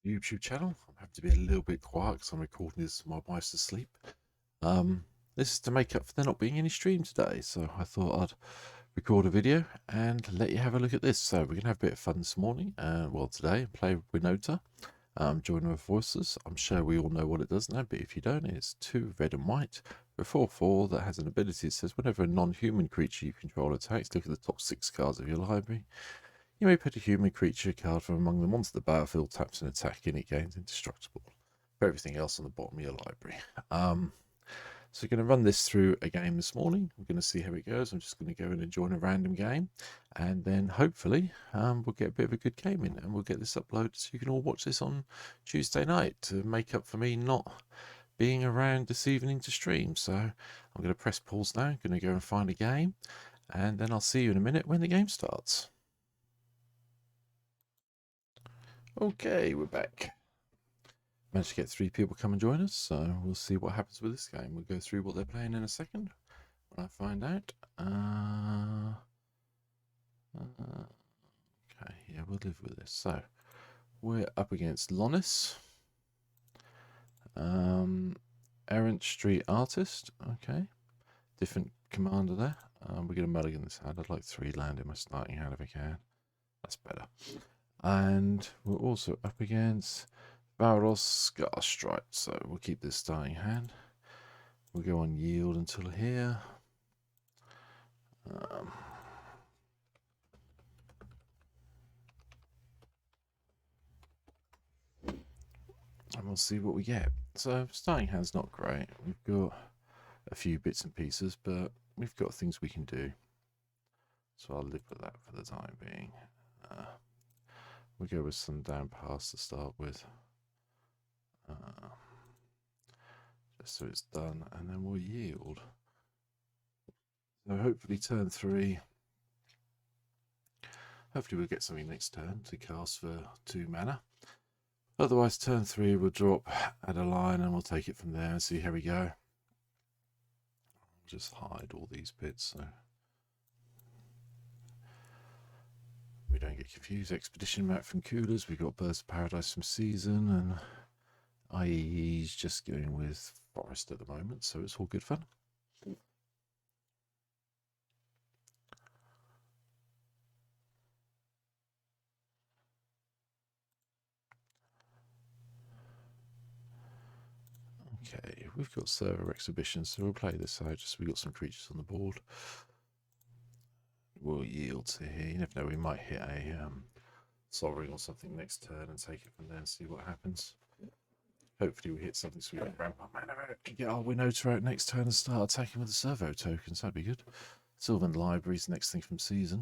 YouTube channel. I'm having to be a little bit quiet because I'm recording this while my wife's asleep. This is to make up for there not being any stream today, so I thought I'd record a video and let you have a look at this. So we're going to have a bit of fun this morning, well today, play Winota, join with voices. I'm sure we all know what it does now, but if you don't, it's 2 red and white, a 4/4 that has an ability that says whenever a non-human creature you control attacks, look at the top 6 cards of your library. You may put a human creature card from among them onto the battlefield, taps an attack, and it gains indestructible. For everything else on the bottom of your library. So we're going to run this through a game this morning. We're going to see how it goes. I'm just going to go in and join a random game, and then hopefully we'll get a bit of a good game in, and we'll get this uploaded so you can all watch this on Tuesday night to make up for me not being around this evening to stream. So I'm going to press pause now. I'm going to go and find a game, and then I'll see you in a minute when the game starts. Okay, we're back. Managed to get 3 people come and join us, so we'll see what happens with this game. We'll go through what they're playing in a second when I find out. Okay, yeah, we'll live with this. So we're up against Lonis, Errant Street Artist. Okay, different commander there. We're going to mulligan this hand. I'd like 3 land in my starting hand if I can. That's better. And we're also up against Varos Scarstripe, so we'll keep this starting hand. We'll go on yield until here. And we'll see what we get. So starting hand's not great. We've got a few bits and pieces, but we've got things we can do. So I'll live with that for the time being. We'll go with some down pass to start with. Just so it's done, and then we'll yield. So hopefully turn 3. Hopefully we'll get something next turn to cast for 2 mana. Otherwise turn 3 we'll drop, add a line, and we'll take it from there and see how we go. I'll just hide all these bits so we don't get confused. Expedition map from Coolers. We've got Birds of Paradise from Season, and IEE's just going with Forest at the moment, so it's all good fun. Okay, we've got server exhibitions, so we'll play this out just so we've got some creatures on the board. We'll yield to here. You never know, we might hit a Sol Ring or something next turn and take it from there and see what happens. Hopefully we hit something so we can ramp up mana out and get our Winota out next turn and start attacking with the servo tokens. That'd be good. Sylvan Libraries, next thing from Season.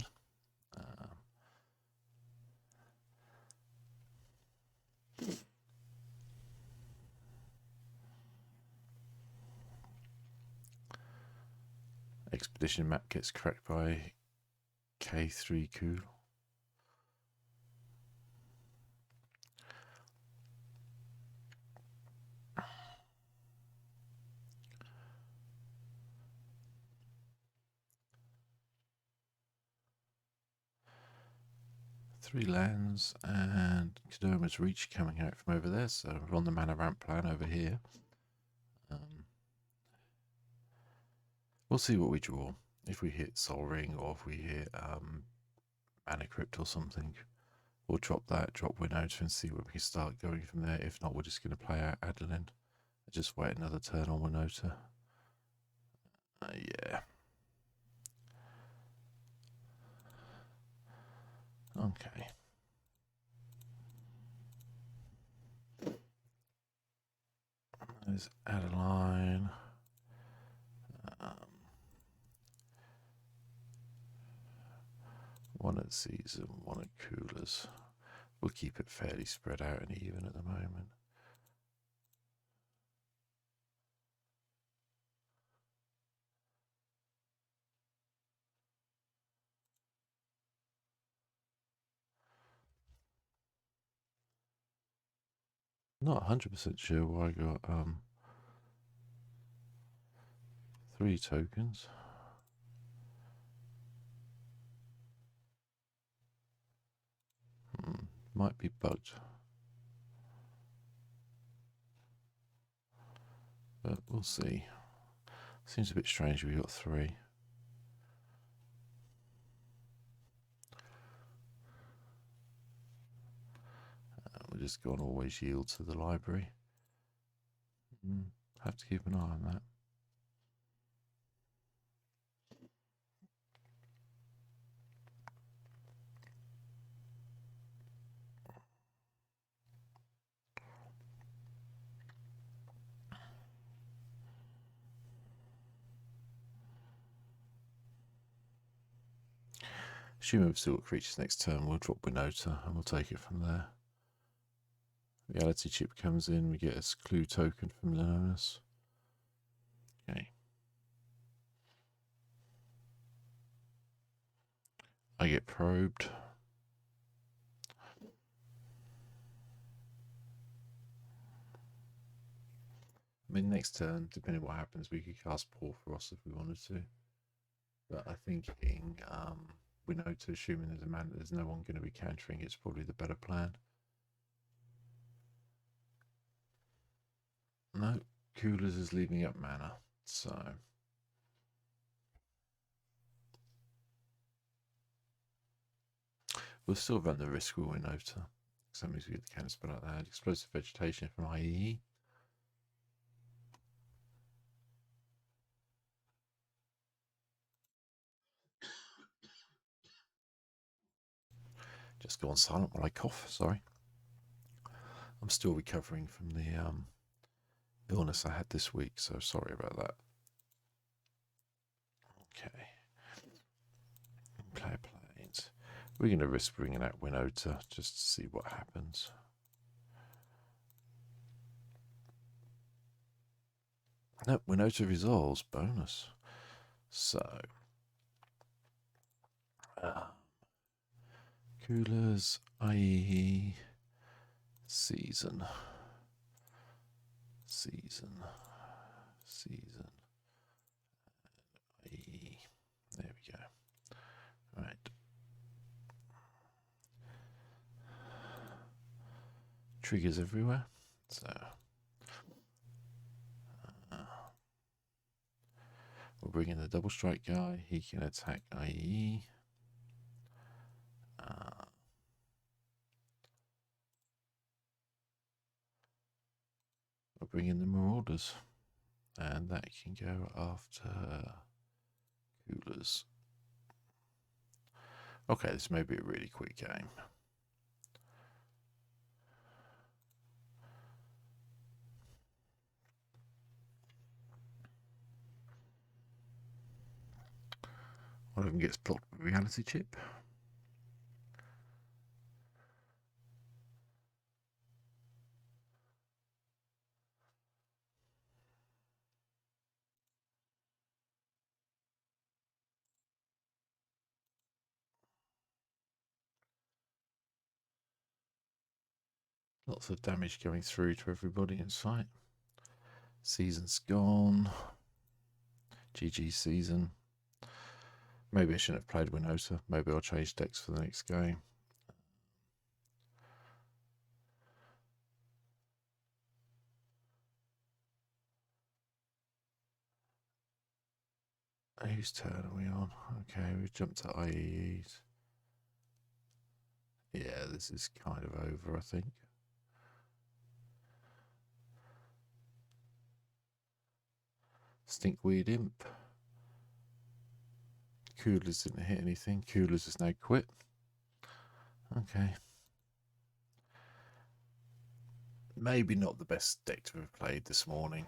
Expedition map gets cracked by K3 Cool. Three lands and Kodoma's Reach coming out from over there, so we're on the mana ramp plan over here. We'll see what we draw. If we hit Sol Ring or if we hit Mana Crypt or something, we'll drop that, drop Winota and see where we can start going from there. If not, we're just going to play out Adeline. Just wait another turn on Winota. Yeah. Okay. There's Adeline. One at Season, one at Coolers. We'll keep it fairly spread out and even at the moment. Not 100% sure why I got 3 tokens. Might be bugged. but we'll see. Seems a bit strange we got 3. We'll just go on always yield to the library. Have to keep an eye on that. Assuming we've still got creatures next turn, we'll drop Winota and we'll take it from there. Reality chip comes in, we get a clue token from Lenonis. Okay. I get probed. I mean, next turn, depending on what happens, we could cast Porphyros if we wanted to. But I think hitting Winota, assuming there's no one going to be countering, it's probably the better plan. No, Coolers is leaving up mana, so we'll still run the risk with Winota. That means we get the counter spell like that. Explosive Vegetation from IE. Just go on silent while I cough, sorry. I'm still recovering from the illness I had this week, so sorry about that. Okay. Player planes. We're going to risk bringing out Winota just to see what happens. No, Winota resolves, bonus. So, Coolers, IE, season. IE. There we go. Right. Triggers everywhere. So we'll bring in the double strike guy. He can attack IE. We'll bring in the Marauders, and that can go after Coolers. Okay, this may be a really quick game. One of them gets blocked with Reality Chip. Lots of damage going through to everybody in sight. Season's gone. GG season. Maybe I shouldn't have played Winota. Maybe I'll change decks for the next game. Whose turn are we on? Okay, we've jumped to IEs. Yeah, this is kind of over, I think. Stinkweed Imp. Coolers didn't hit anything. Coolers has now quit. Okay. Maybe not the best deck to have played this morning.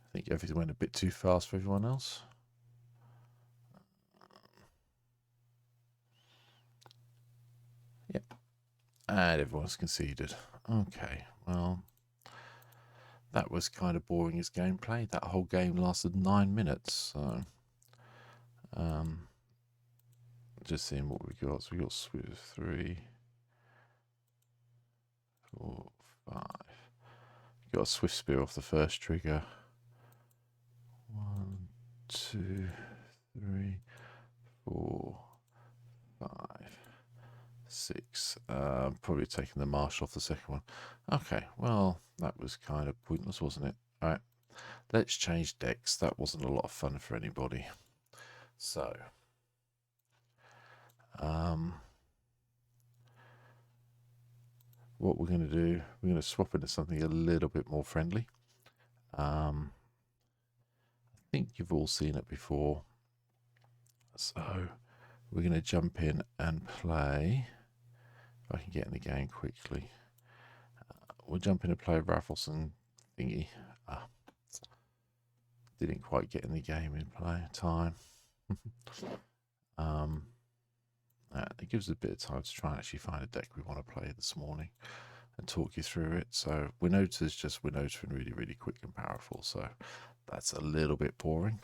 I think everything went a bit too fast for everyone else. Yep. And everyone's conceded. Okay, well, that was kind of boring as gameplay. That whole game lasted 9 minutes, so just seeing what we got. So we got Swift 3, 4, 5. Got a Swift Spear off the first trigger. 1, 2, 3, 4, 5, 6. Probably taking the marshal off the second one. Okay, well, that was kind of pointless, wasn't it? All right, let's change decks. That wasn't a lot of fun for anybody. So, what we're going to do, we're going to swap into something a little bit more friendly. I think you've all seen it before. So, we're going to jump in and play. If I can get in the game quickly. We'll jump in and play Raffles and thingy. Didn't quite get in the game in play time. It gives us a bit of time to try and actually find a deck we want to play this morning and talk you through it. So Winota is just Winota and really, really quick and powerful. So that's a little bit boring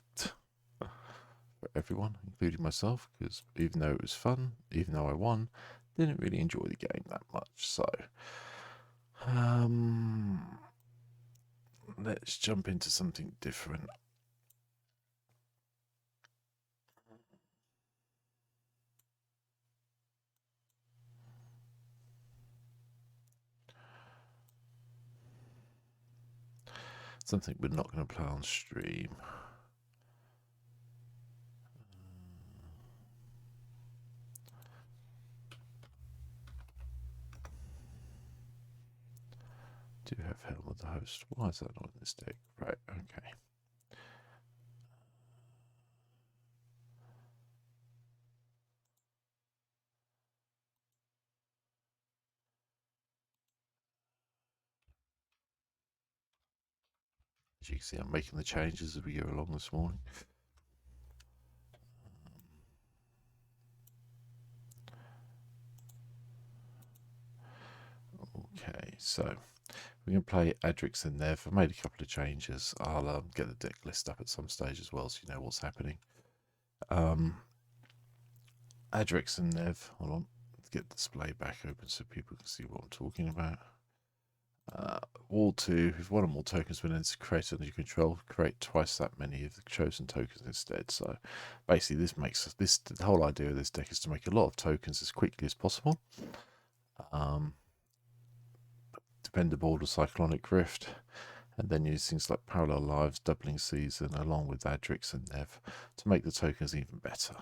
for everyone, including myself, because even though it was fun, even though I won, didn't really enjoy the game that much. So let's jump into something different. Something we're not going to play on stream. Do have Helm of the Host. Why is that not in this deck? Right, okay. As you can see, I'm making the changes as we go along this morning. Okay, so we're going to play Adrix+Nev. I've made a couple of changes. I'll get the deck list up at some stage as well so you know what's happening. Adrix+Nev, hold on, let's get the display back open so people can see what I'm talking about. Wall 2, if one or more tokens were to create under your control, create twice that many of the chosen tokens instead. So basically this makes this, the whole idea of this deck is to make a lot of tokens as quickly as possible. Dependable to Cyclonic Rift, and then use things like Parallel Lives, Doubling Season, along with Adrix+Nev to make the tokens even better.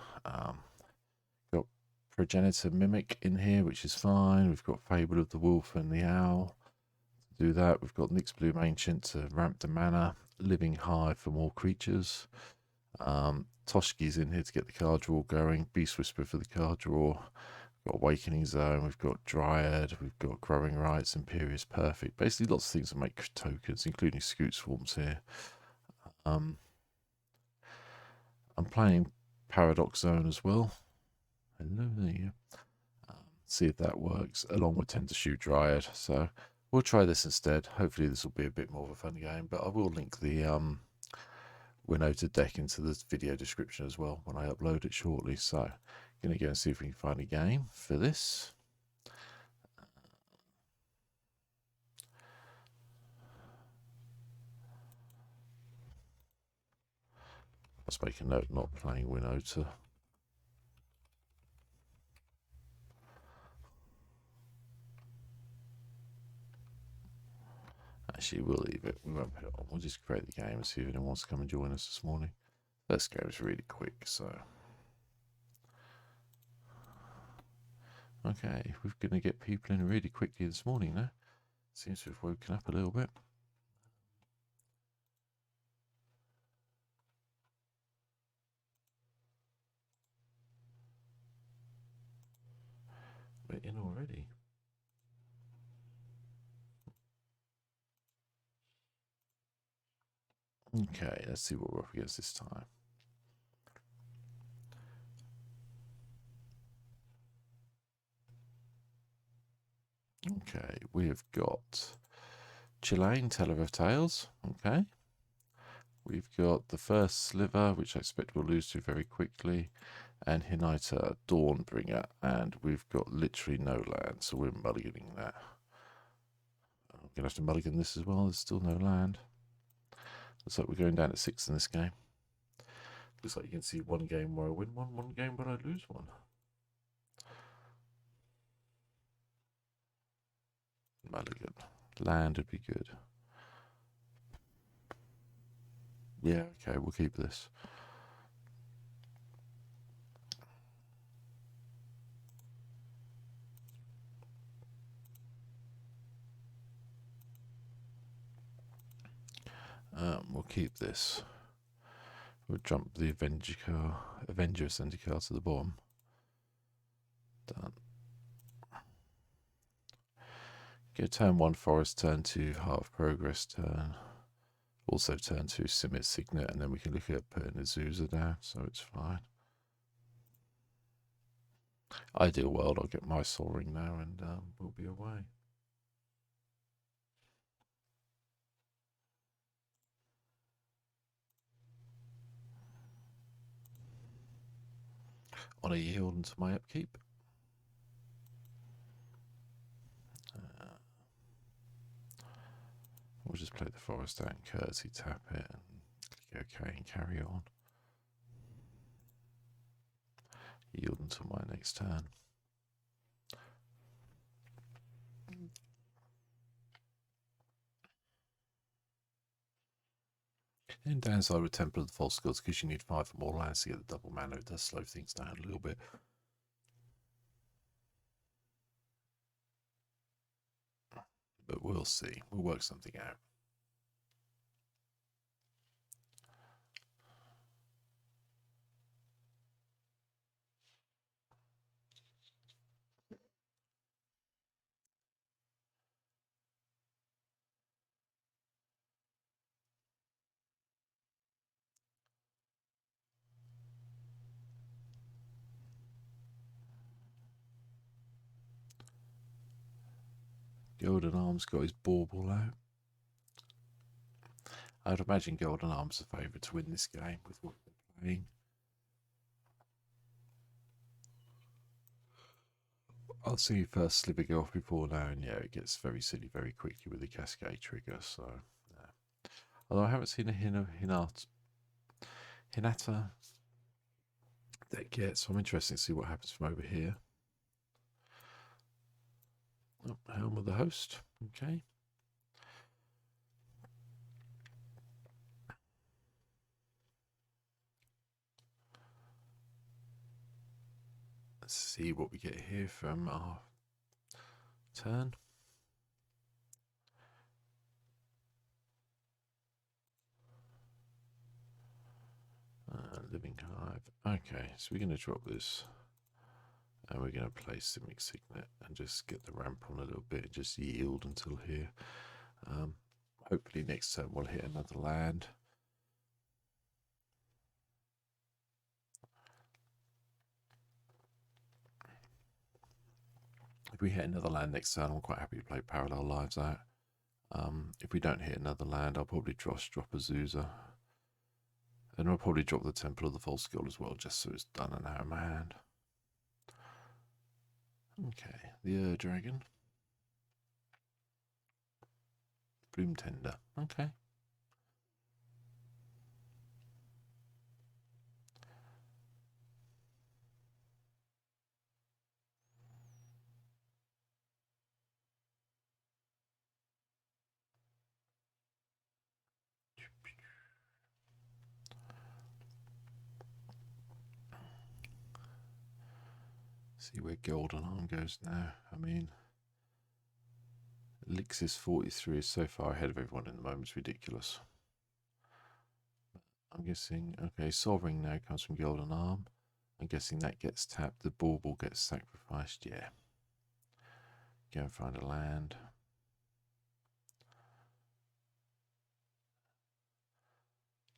Got Progenitor Mimic in here, which is fine. We've got Fable of the Wolf and the Owl to do that. We've got Nyx Bloom Ancient to ramp the mana, Living Hive for more creatures. Toshki's in here to get the card draw going, Beast Whisper for the card draw. We've got Awakening Zone, we've got Dryad, we've got Growing Rights, Imperious Perfect. Basically lots of things that make tokens, including Scoot Swarms here. I'm playing Paradox Zone as well. Hello there. See if that works, along with Tend to Shoot Dryad. So we'll try this instead. Hopefully this will be a bit more of a fun game, but I will link the Winota deck into the video description as well when I upload it shortly. So going to go and see if we can find a game for this. Let's make a note not playing Winota. Actually, we'll leave it. We won't put it on. We'll just create the game and see if anyone wants to come and join us this morning. This game is really quick, so. Okay, we're going to get people in really quickly this morning now. Seems to have woken up a little bit. We're in already. Okay, let's see what we're up against this time. Okay, we have got Chilean, Teller of Tales. Okay. We've got the first Sliver, which I expect we'll lose to very quickly, and Hinata, Dawnbringer, and we've got literally no land, so we're mulliganing that. I'm going to have to mulligan this as well, there's still no land. Looks like we're going down to 6 in this game. Looks like you can see one game where I win one, one game where I lose one. Mulligan. Land would be good. Yeah, okay, we'll keep this. We'll keep this. We'll jump the Avenger Ascender card to the bottom. Done. Go turn 1 Forest, turn 2 Heart of Progress, turn. Also turn 2 Simit Signet, and then we can look at putting Azusa down, so it's fine. Ideal world, I'll get my Sol Ring now and we'll be away. On a yield into my upkeep. We'll just play the Forest out and courtesy tap it and click OK and carry on. Yield until my next turn. And downside with Temple of the False Gods, because you need 5 or more lands to get the double mana, it does slow things down a little bit. But we'll see. We'll work something out. Golden Arms got his bauble out. I'd imagine Golden Arms are favourite to win this game with what they're playing. I'll see first Sliver go off before now, and yeah, it gets very silly very quickly with the Cascade trigger, so yeah. Although I haven't seen a Hinata deck yet, so I'm interested to see what happens from over here. Oh, Helm of the Host, okay. Let's see what we get here from our turn. Living Hive. Okay, so we're going to drop this. And we're going to play Simic Signet and just get the ramp on a little bit and just yield until here. Hopefully next turn we'll hit another land. If we hit another land next turn, I'm quite happy to play Parallel Lives out. If we don't hit another land, I'll probably drop Azusa. And I'll probably drop the Temple of the False God as well, just so it's done and out of my hand. Okay, the Dragon. Bloom Tender. Okay. See where Golden Arm goes now. I mean, Elixir's 43 is so far ahead of everyone in the moment, it's ridiculous. I'm guessing, okay, Sovereign now comes from Golden Arm. I'm guessing that gets tapped, the bauble gets sacrificed, yeah. Go and find a land.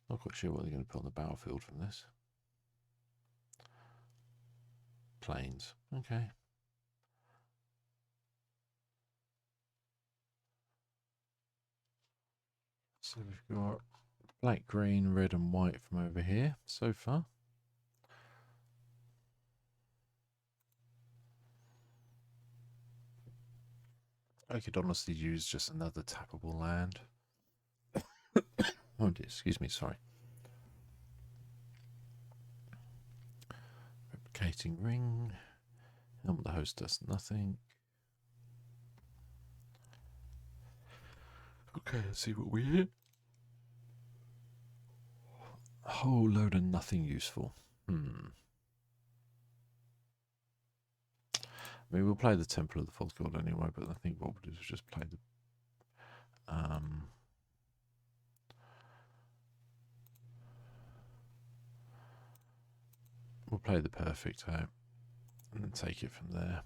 Not quite sure what they're going to put on the battlefield from this. Plains, okay. So we've got black, green, red and white from over here so far. I could honestly use just another tappable land. Oh dear, excuse me, sorry. Replicating ring. Helm of the Host does nothing. Okay, let's see what we hit. A whole load of nothing useful. I mean, we'll play the Temple of the False God anyway, but I think what we'll do is just play the we'll play the perfect out and then take it from there.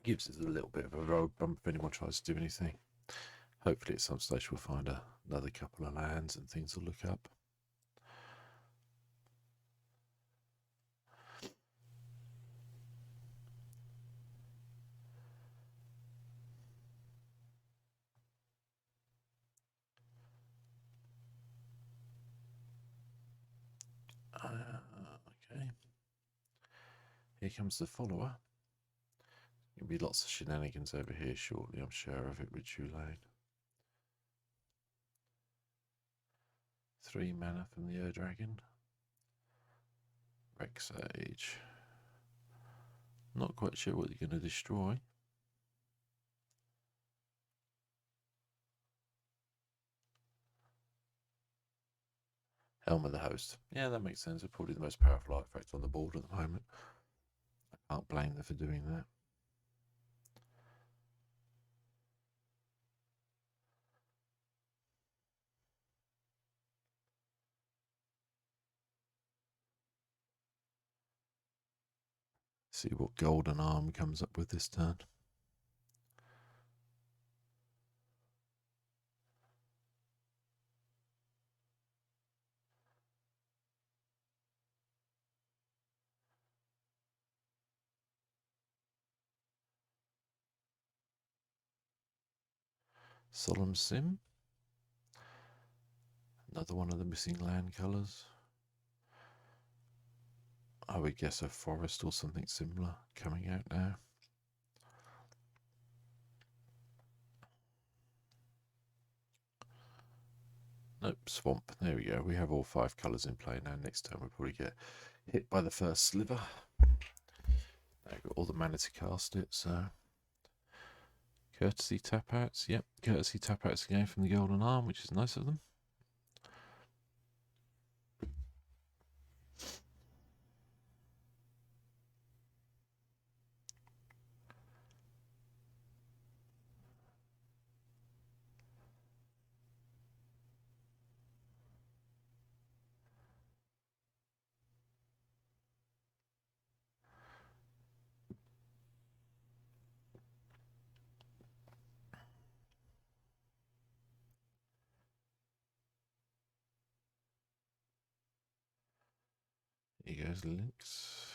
Gives us a little bit of a road bump if anyone tries to do anything. Hopefully at some stage we'll find another couple of lands and things will look up. Okay. Here comes the follower. There'll be lots of shenanigans over here shortly, I'm sure of it, with Tulane. 3 mana from the Ur Dragon. Rex Age. Not quite sure what you're going to destroy. Helm of the Host. Yeah, that makes sense. They're probably the most powerful artifact on the board at the moment. I can't blame them for doing that. See what Golden Arm comes up with this turn. Solemn Sim. Another one of the missing land colours. I would guess a forest or something similar coming out now. Nope, swamp. There we go. We have all 5 colours in play now. Next turn we'll probably get hit by the first sliver. I've got all the mana to cast it, so courtesy tap outs. Yep, courtesy tap outs again from the Golden Arm, which is nice of them. Here goes links.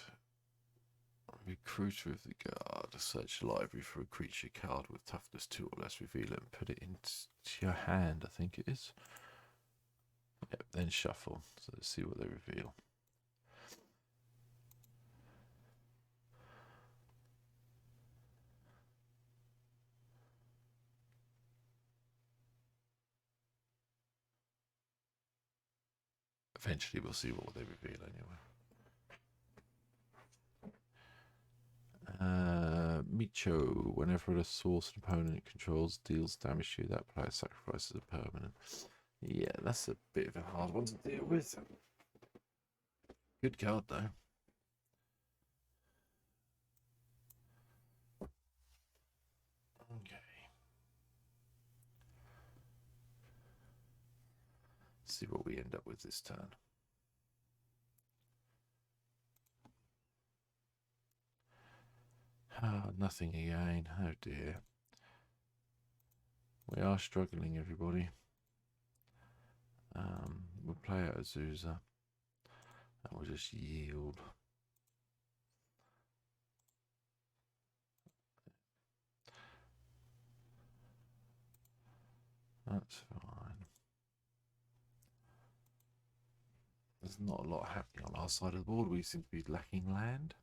Recruiter of the Guard. Search the library for a creature card with toughness 2 or less. Reveal it and put it into your hand, I think it is. Yep, then shuffle. So let's see what they reveal. Eventually we'll see what they reveal anyway. Micho, whenever a source an opponent controls deals damage to you, that player sacrifices a permanent. Yeah, that's a bit of a hard one to deal with. Good card though. Okay. See what we end up with this turn. Ah, nothing again. Oh dear. We are struggling, everybody. We'll play out Azusa and we'll just yield. That's fine. There's not a lot happening on our side of the board. We seem to be lacking land,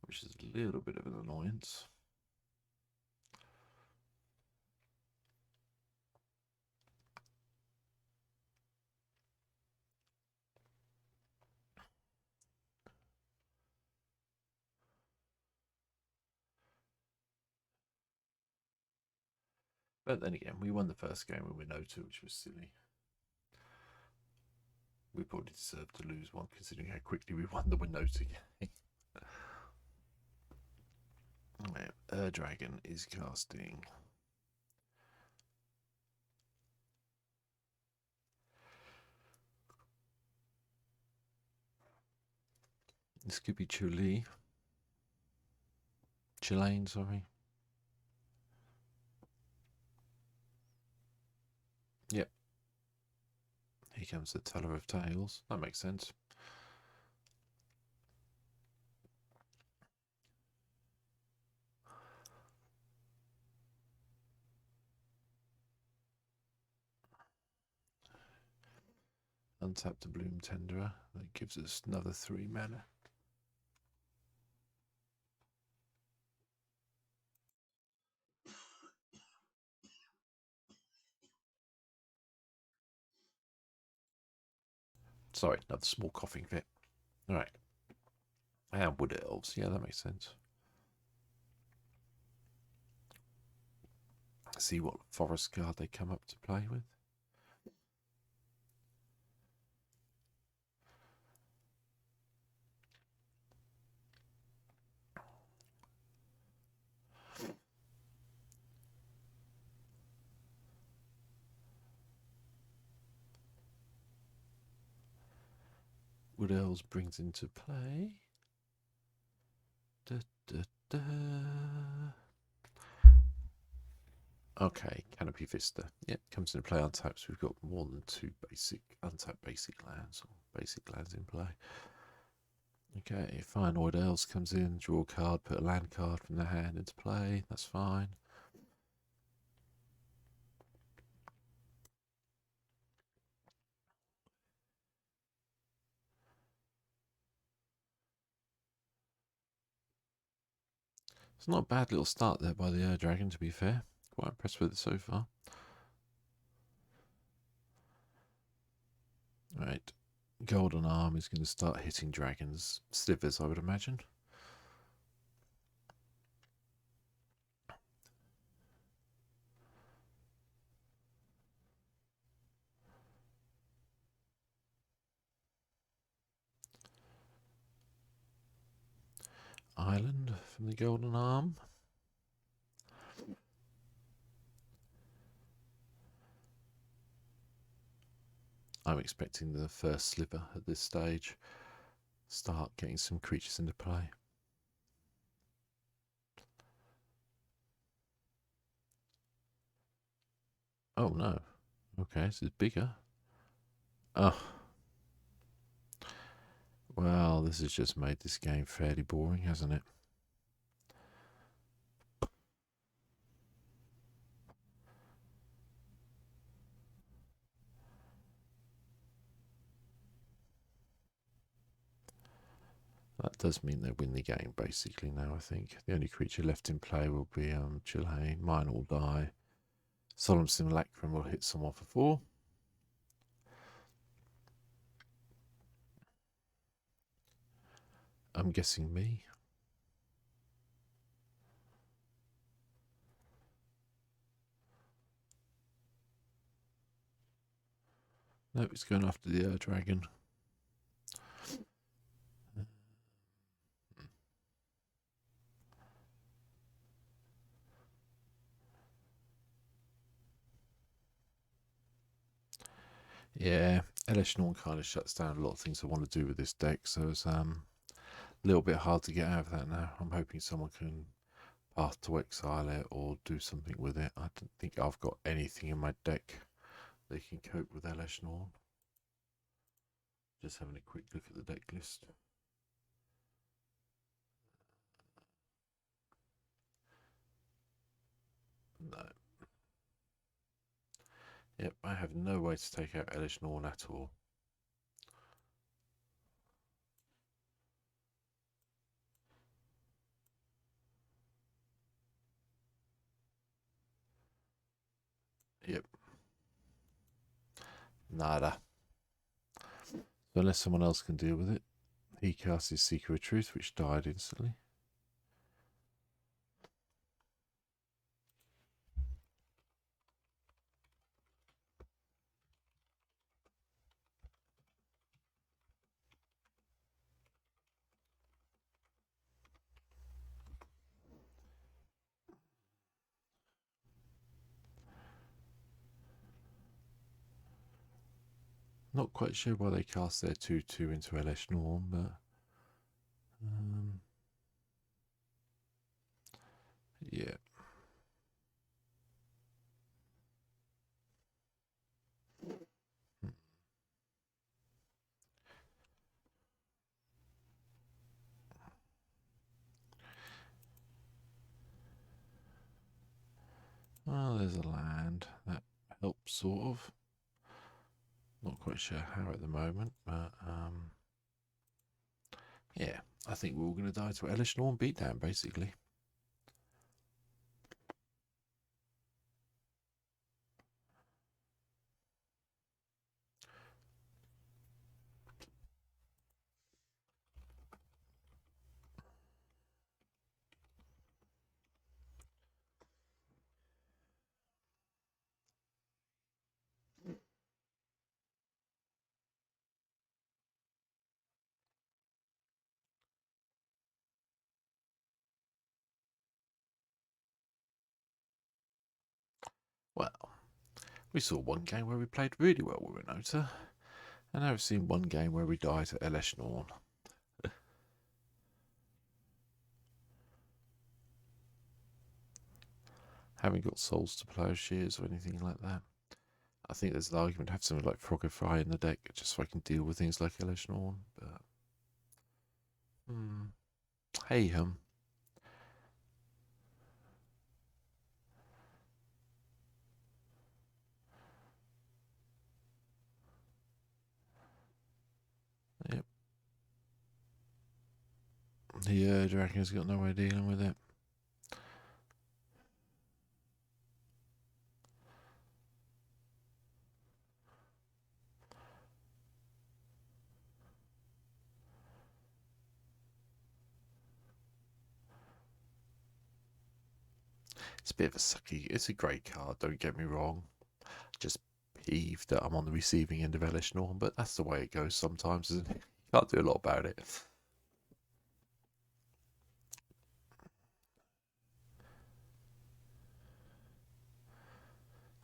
which is a little bit of an annoyance. But then again, we won the first game with Winota, which was silly. We probably deserved to lose one, considering how quickly we won the Winota game. Dragon is casting. This could be Chilean, sorry. Yep. Here comes the Teller of Tales. That makes sense. Untap the Bloom Tenderer. That gives us another 3 mana. Sorry, another small coughing fit. Alright. And Wood Elves. Yeah, that makes sense. See what forest card they come up to play with. Wood Elves brings into play. Da, da, da. Okay, Canopy Vista. Yep, comes into play untapped. So we've got more than 2 basic untapped basic lands or basic lands in play. Okay, fine. Wood Elves comes in, draw a card, put a land card from the hand into play. That's fine. It's not a bad little start there by the Dragon, to be fair. Quite impressed with it so far. Right, Golden Arm is going to start hitting dragons' slivers, I would imagine. Island from the Golden Arm. I'm expecting the first sliver at this stage. Start getting some creatures into play. Oh no. Okay, this is bigger. Oh. Well, this has just made this game fairly boring, hasn't it? That does mean they win the game, basically, now, I think. The only creature left in play will be Chilean. Mine will die. Solemn Simulacrum will hit someone for 4. I'm guessing me. No, it's going after the dragon. Yeah, Elish Norn kind of shuts down a lot of things I want to do with this deck, so it's a little bit hard to get out of that now. I'm hoping someone can Path to Exile it or do something with it. I don't think I've got anything in my deck that can cope with Elish Norn. Just having a quick look at the deck list. No. Yep, I have no way to take out Elish Norn at all. Yep. Nada. So unless someone else can deal with it, he casts his Seeker of Truth, which died instantly. Not quite sure why they cast their 2/2 into LS Norm, but yeah. Well, there's a land that helps, sort of. Not quite sure how at the moment, but yeah, I think we're all going to die to LS Norm beatdown, basically. Well, we saw one game where we played really well with Winota, and now we've seen one game where we died to LS Norm. Haven't got souls to plowshares or anything like that. I think there's an argument to have something like Frogify in the deck just so I can deal with things like LS Norm, but hey hum. Yep. The Dragon's got no way of dealing with it. It's a bit of a sucky. It's a great card, don't get me wrong. Just peeved that I'm on the receiving end of LS Norm, but that's the way it goes sometimes, isn't it? Can't do a lot about it.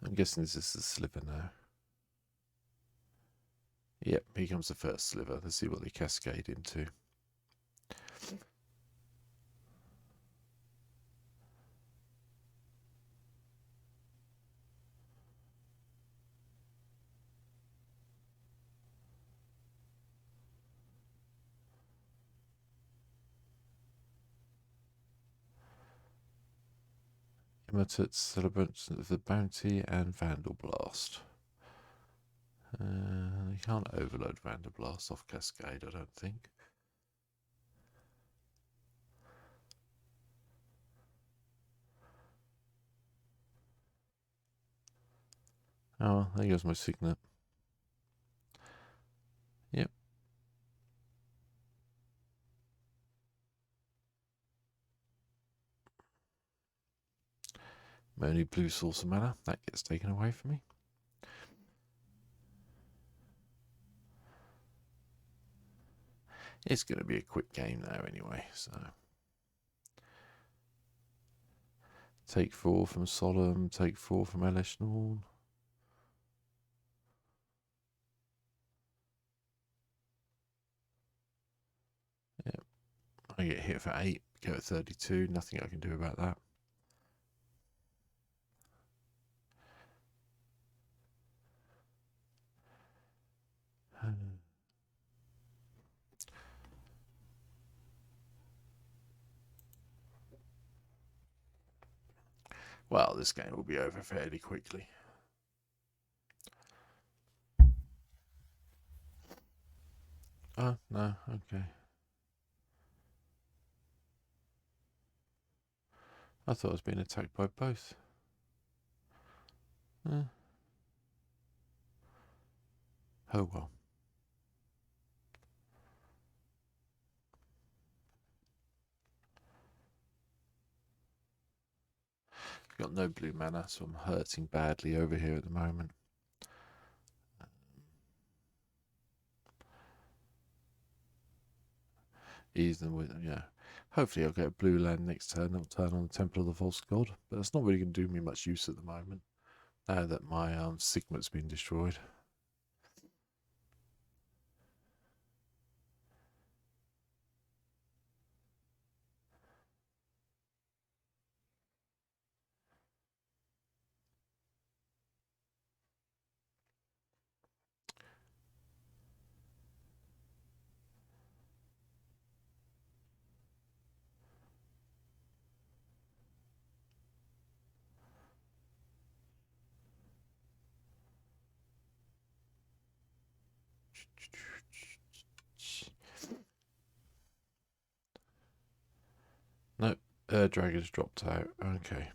I'm guessing this is the sliver now. Yep, here comes the first sliver. Let's see what they cascade into. Imitate Celebrant of the Bounty and Vandal Blast. You can't overload Vandal Blast off Cascade, I don't think. Oh, there goes my signet. Yep. My only blue source of mana, that gets taken away from me. It's going to be a quick game now anyway, so. Take 4 from Solemn, take 4 from LS Norm. Yep. I get hit for 8, go at 32, nothing I can do about that. Well, this game will be over fairly quickly. Oh, no, okay. I thought I was being attacked by both. Oh well. Got no blue mana, so I'm hurting badly over here at the moment. Even with, yeah. Hopefully I'll get a blue land next turn. I'll turn on the Temple of the False God, but that's not really going to do me much use at the moment. Now that my Sigmar's been destroyed. Nope, dragon's dropped out. Okay.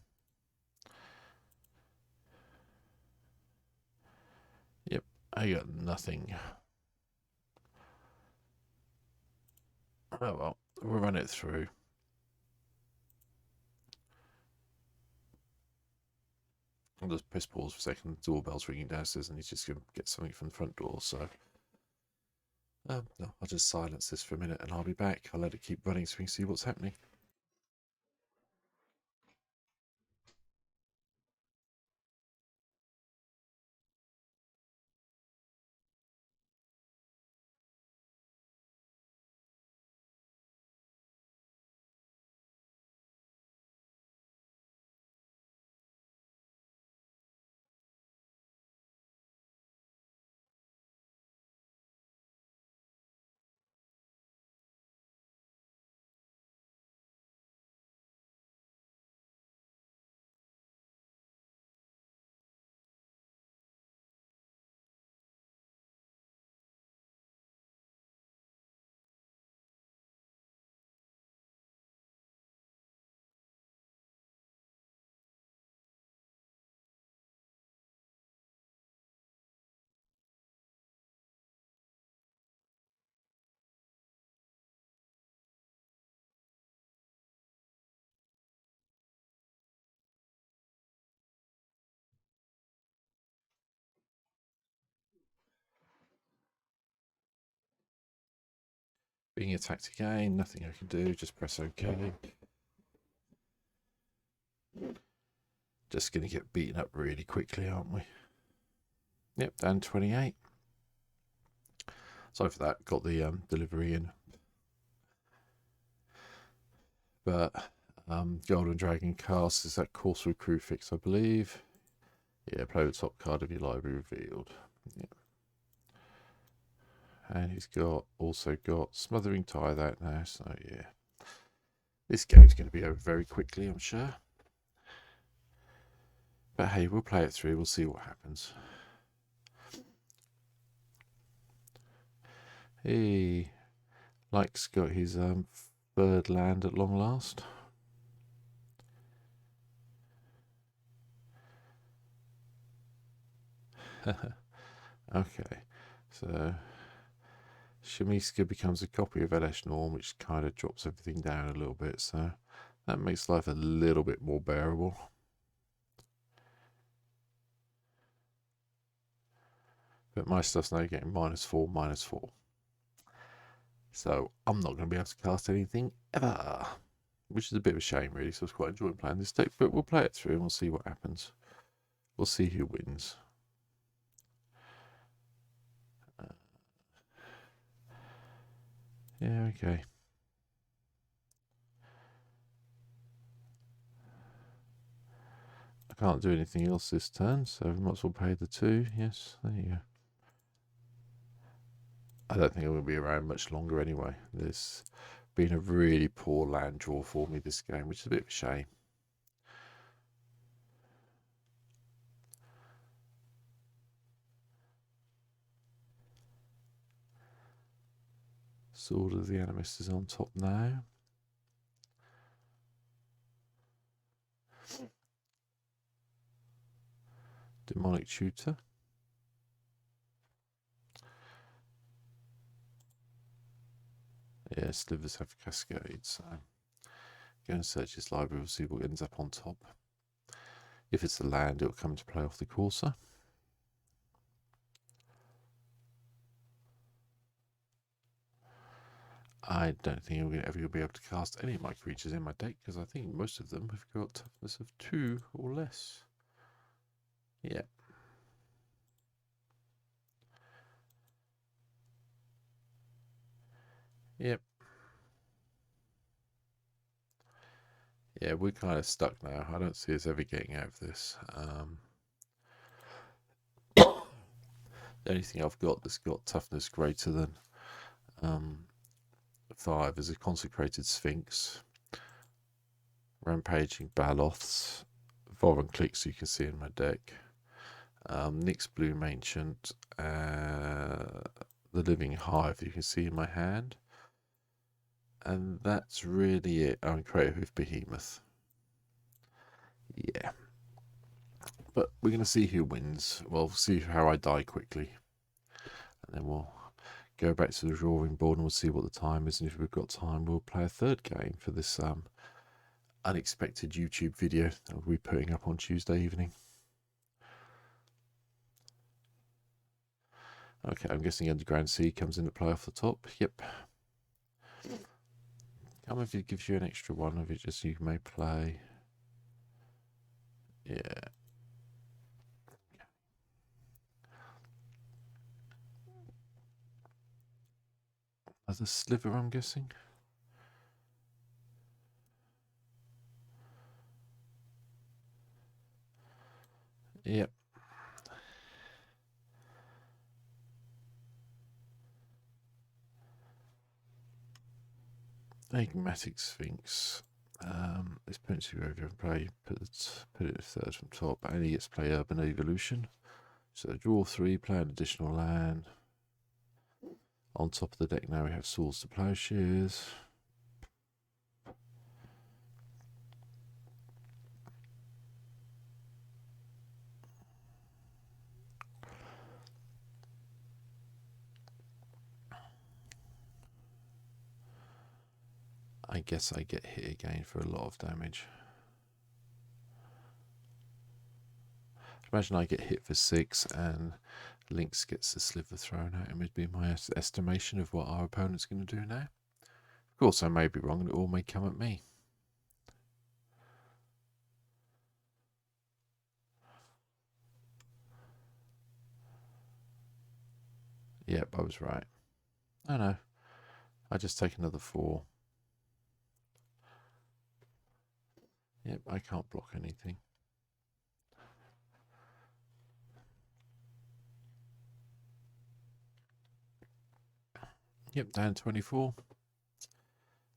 Yep, I got nothing. Oh well, we'll run it through. I'll just press pause for a second. The doorbell's ringing downstairs and he's just going to get something from the front door, so... no, I'll just silence this for a minute and I'll be back. I'll let it keep running so we can see what's happening. Being attacked again, nothing I can do, just press OK. Just going to get beaten up really quickly, aren't we? Yep, down 28. Sorry for that, got the delivery in. But Golden Dragon cast is that course with crew fix, I believe. Yeah, play the top card of your library revealed. Yep. And he's also got Smothering Tithe out now, so yeah. This game's going to be over very quickly, I'm sure. But hey, we'll play it through, we'll see what happens. Hey, Like's got his third land at long last. Okay, so Shamiska becomes a copy of Elesh Norm, which kind of drops everything down a little bit, so that makes life a little bit more bearable. But my stuff's now getting -4, -4. So I'm not going to be able to cast anything ever, which is a bit of a shame, really. So I was quite enjoying playing this deck, but we'll play it through and we'll see what happens. We'll see who wins. Yeah, okay. I can't do anything else this turn, so we might as well pay the 2. Yes, there you go. I don't think I'm going to be around much longer anyway. There's been a really poor land draw for me this game, which is a bit of a shame. Sword of the Animist is on top now. Demonic Tutor. Yeah, slivers have cascades, so go and search his library, we'll see what ends up on top. If it's a land, it'll come to play off the courser. I don't think I'm ever be able to cast any of my creatures in my deck, because I think most of them have got toughness of 2 or less. Yeah. Yep. Yeah, we're kind of stuck now. I don't see us ever getting out of this. The only thing I've got that's got toughness greater than 5 is a Consecrated Sphinx, Rampaging Baloths, Voron Clicks you can see in my deck, Nyx Bloom Ancient, the living hive you can see in my hand. And that's really it. I'm creative with Behemoth. Yeah. But we're going to see who wins. We'll see how I die quickly. And then we'll go back to the drawing board and we'll see what the time is. And if we've got time, we'll play a third game for this unexpected YouTube video that we'll be putting up on Tuesday evening. Okay, I'm guessing Underground Sea comes into play off the top. Yep. Come if it gives you an extra one of it, just so you may play. Yeah. As a sliver, I'm guessing. Yep. Enigmatic Sphinx. This puts you over and play. Put it third from top. And he gets to play Urban Evolution. So draw 3, play an additional land. On top of the deck now we have Swords to Plowshares. I guess I get hit again for a lot of damage. Imagine I get hit for 6 and Lynx gets the sliver thrown at him. Would be my estimation of what our opponent's going to do now. Of course, I may be wrong, and it all may come at me. Yep, I was right. Oh no, I just take another 4. Yep, I can't block anything. Yep, down 24.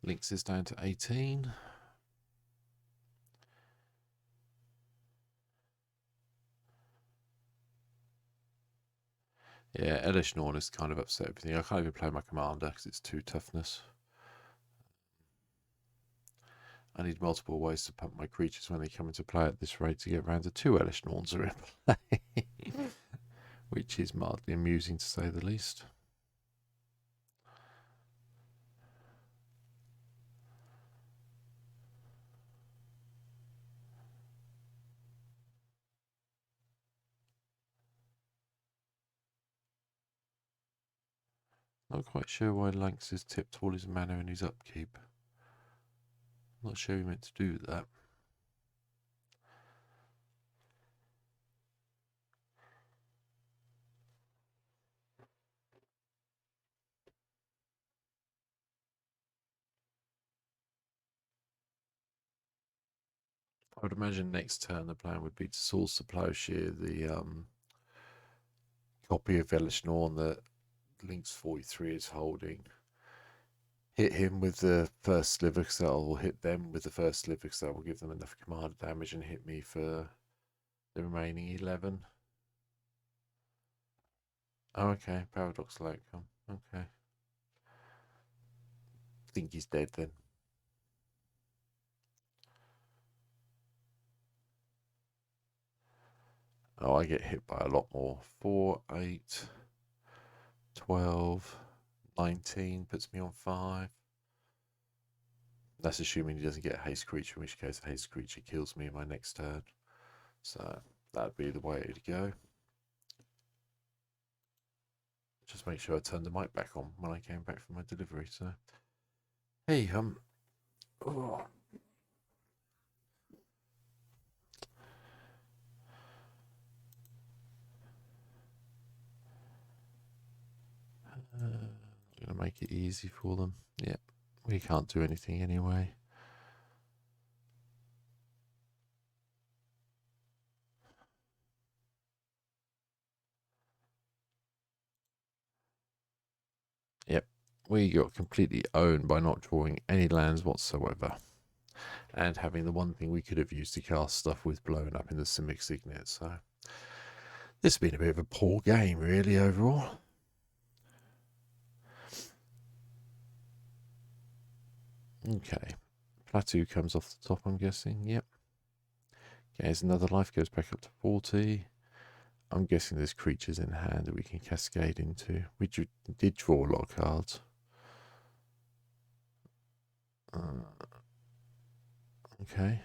Lynx is down to 18. Yeah, Elish Norn is kind of upset everything. I can't even play my commander because it's 2 toughness. I need multiple ways to pump my creatures when they come into play at this rate to get around to 2 Elish Norns are in play. Which is mildly amusing to say the least. Not quite sure why Lynx has tipped all his mana in his upkeep. Not sure he meant to do that. I would imagine next turn the plan would be to Swords to Plowshare the copy of Elish Norn that Lynx 43 is holding. Hit him with the first sliver because that will hit them with the first sliver because that will give them enough commander damage and hit me for the remaining 11. Oh, okay. Paradoxical outcome. Okay. I think he's dead then. Oh, I get hit by a lot more. 4, 8, 12, 19 puts me on 5. That's assuming he doesn't get a haste creature, in which case a haste creature kills me in my next turn. So that'd be the way it'd go. Just make sure I turned the mic back on when I came back from my delivery. So, hey, oh. I'm gonna make it easy for them. Yeah, we can't do anything anyway. Yep, we got completely owned by not drawing any lands whatsoever. And having the one thing we could have used to cast stuff with blown up in the Simic Signet. So this has been a bit of a poor game, really, overall. Okay. Plateau comes off the top, I'm guessing. Yep. Okay, there's another life, goes back up to 40. I'm guessing there's creatures in hand that we can cascade into. We did draw a lot of cards. Okay.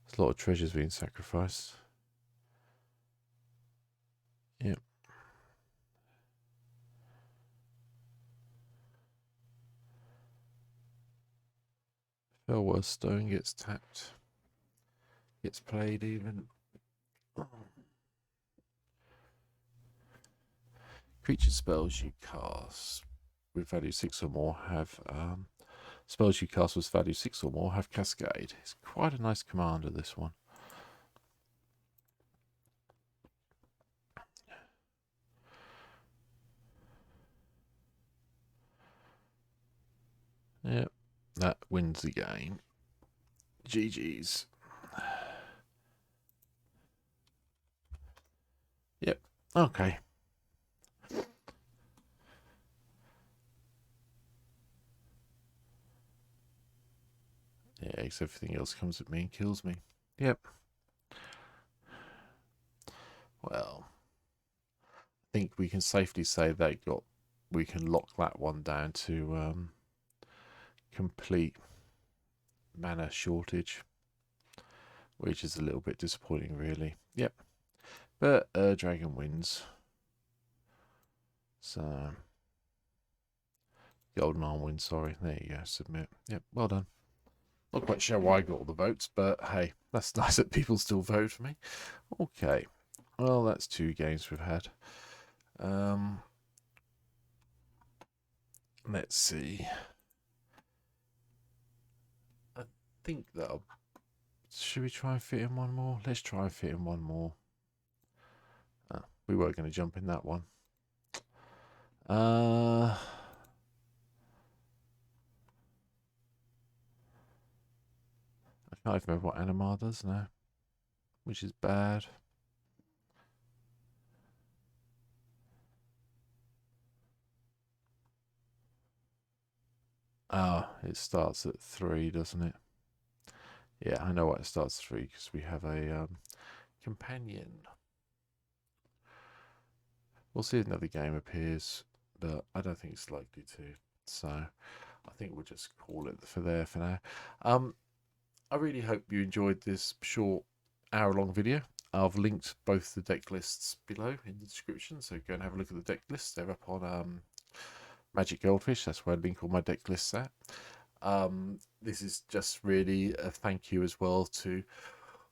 There's a lot of treasures being sacrificed. Yep. Fellworth Stone gets tapped. Gets played even. Creature spells you cast with value 6 or more have spells you cast with value 6 or more have cascade. It's quite a nice commander, this one. Yep, that wins the game. GG's. Yep, okay. Yeah, except everything else comes at me and kills me. Yep. Well, I think we can safely say we can lock that one down to complete mana shortage, which is a little bit disappointing, really. Yep. But Dragon wins. So Golden Arm wins, sorry. There you go, submit. Yep, well done. Not quite sure why I got all the votes, but hey, that's nice that people still vote for me. Okay. Well, that's 2 games we've had. Let's see. I think that'll... Should we try and fit in one more? Let's try and fit in one more. We were going to jump in that one. I can't even remember what Animar does now, which is bad. It starts at 3, doesn't it? Yeah, I know why it starts at 3, because we have a companion. We'll see if another game appears, but I don't think it's likely to. So I think we'll just call it for now. I really hope you enjoyed this short hour-long video. I've linked both the deck lists below in the description, so go and have a look at the deck lists. They're up on Magic Goldfish. That's where I link all my deck lists at. This is just really a thank you as well to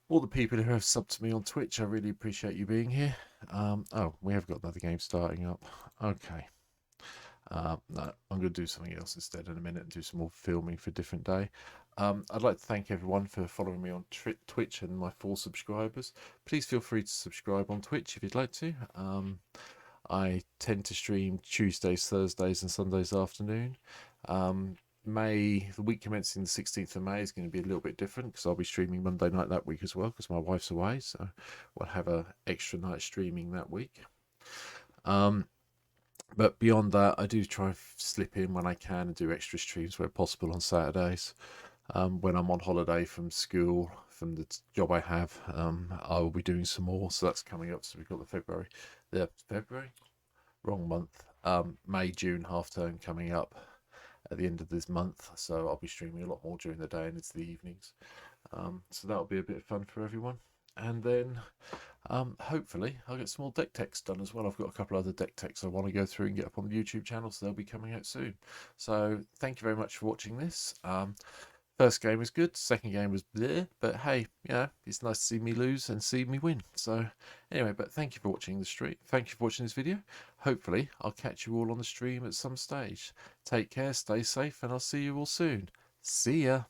all the people who have subbed to me on Twitch. I really appreciate you being here. Oh, we have got another game starting up. Okay. No, I'm going to do something else instead in a minute and do some more filming for a different day. I'd like to thank everyone for following me on Twitch and my 4 subscribers. Please feel free to subscribe on Twitch if you'd like to. I tend to stream Tuesdays, Thursdays and Sundays afternoon. The week commencing the 16th of May is going to be a little bit different because I'll be streaming Monday night that week as well because my wife's away, so we'll have a extra night streaming that week. But beyond that, I do try and slip in when I can and do extra streams where possible on Saturdays. When I'm on holiday from school, from the job I have, I will be doing some more. So that's coming up. So we've got February, wrong month. May, June half term coming up at the end of this month. So I'll be streaming a lot more during the day and into the evenings. So that'll be a bit of fun for everyone. And then hopefully I'll get some more deck techs done as well. I've got a couple other deck techs I want to go through and get up on the YouTube channel, so they'll be coming out soon. So thank you very much for watching this. First game was good, second game was bleh, but hey, it's nice to see me lose and see me win. So anyway, but thank you for watching the stream. Thank you for watching this video. Hopefully I'll catch you all on the stream at some stage. Take care, stay safe, and I'll see you all soon. See ya.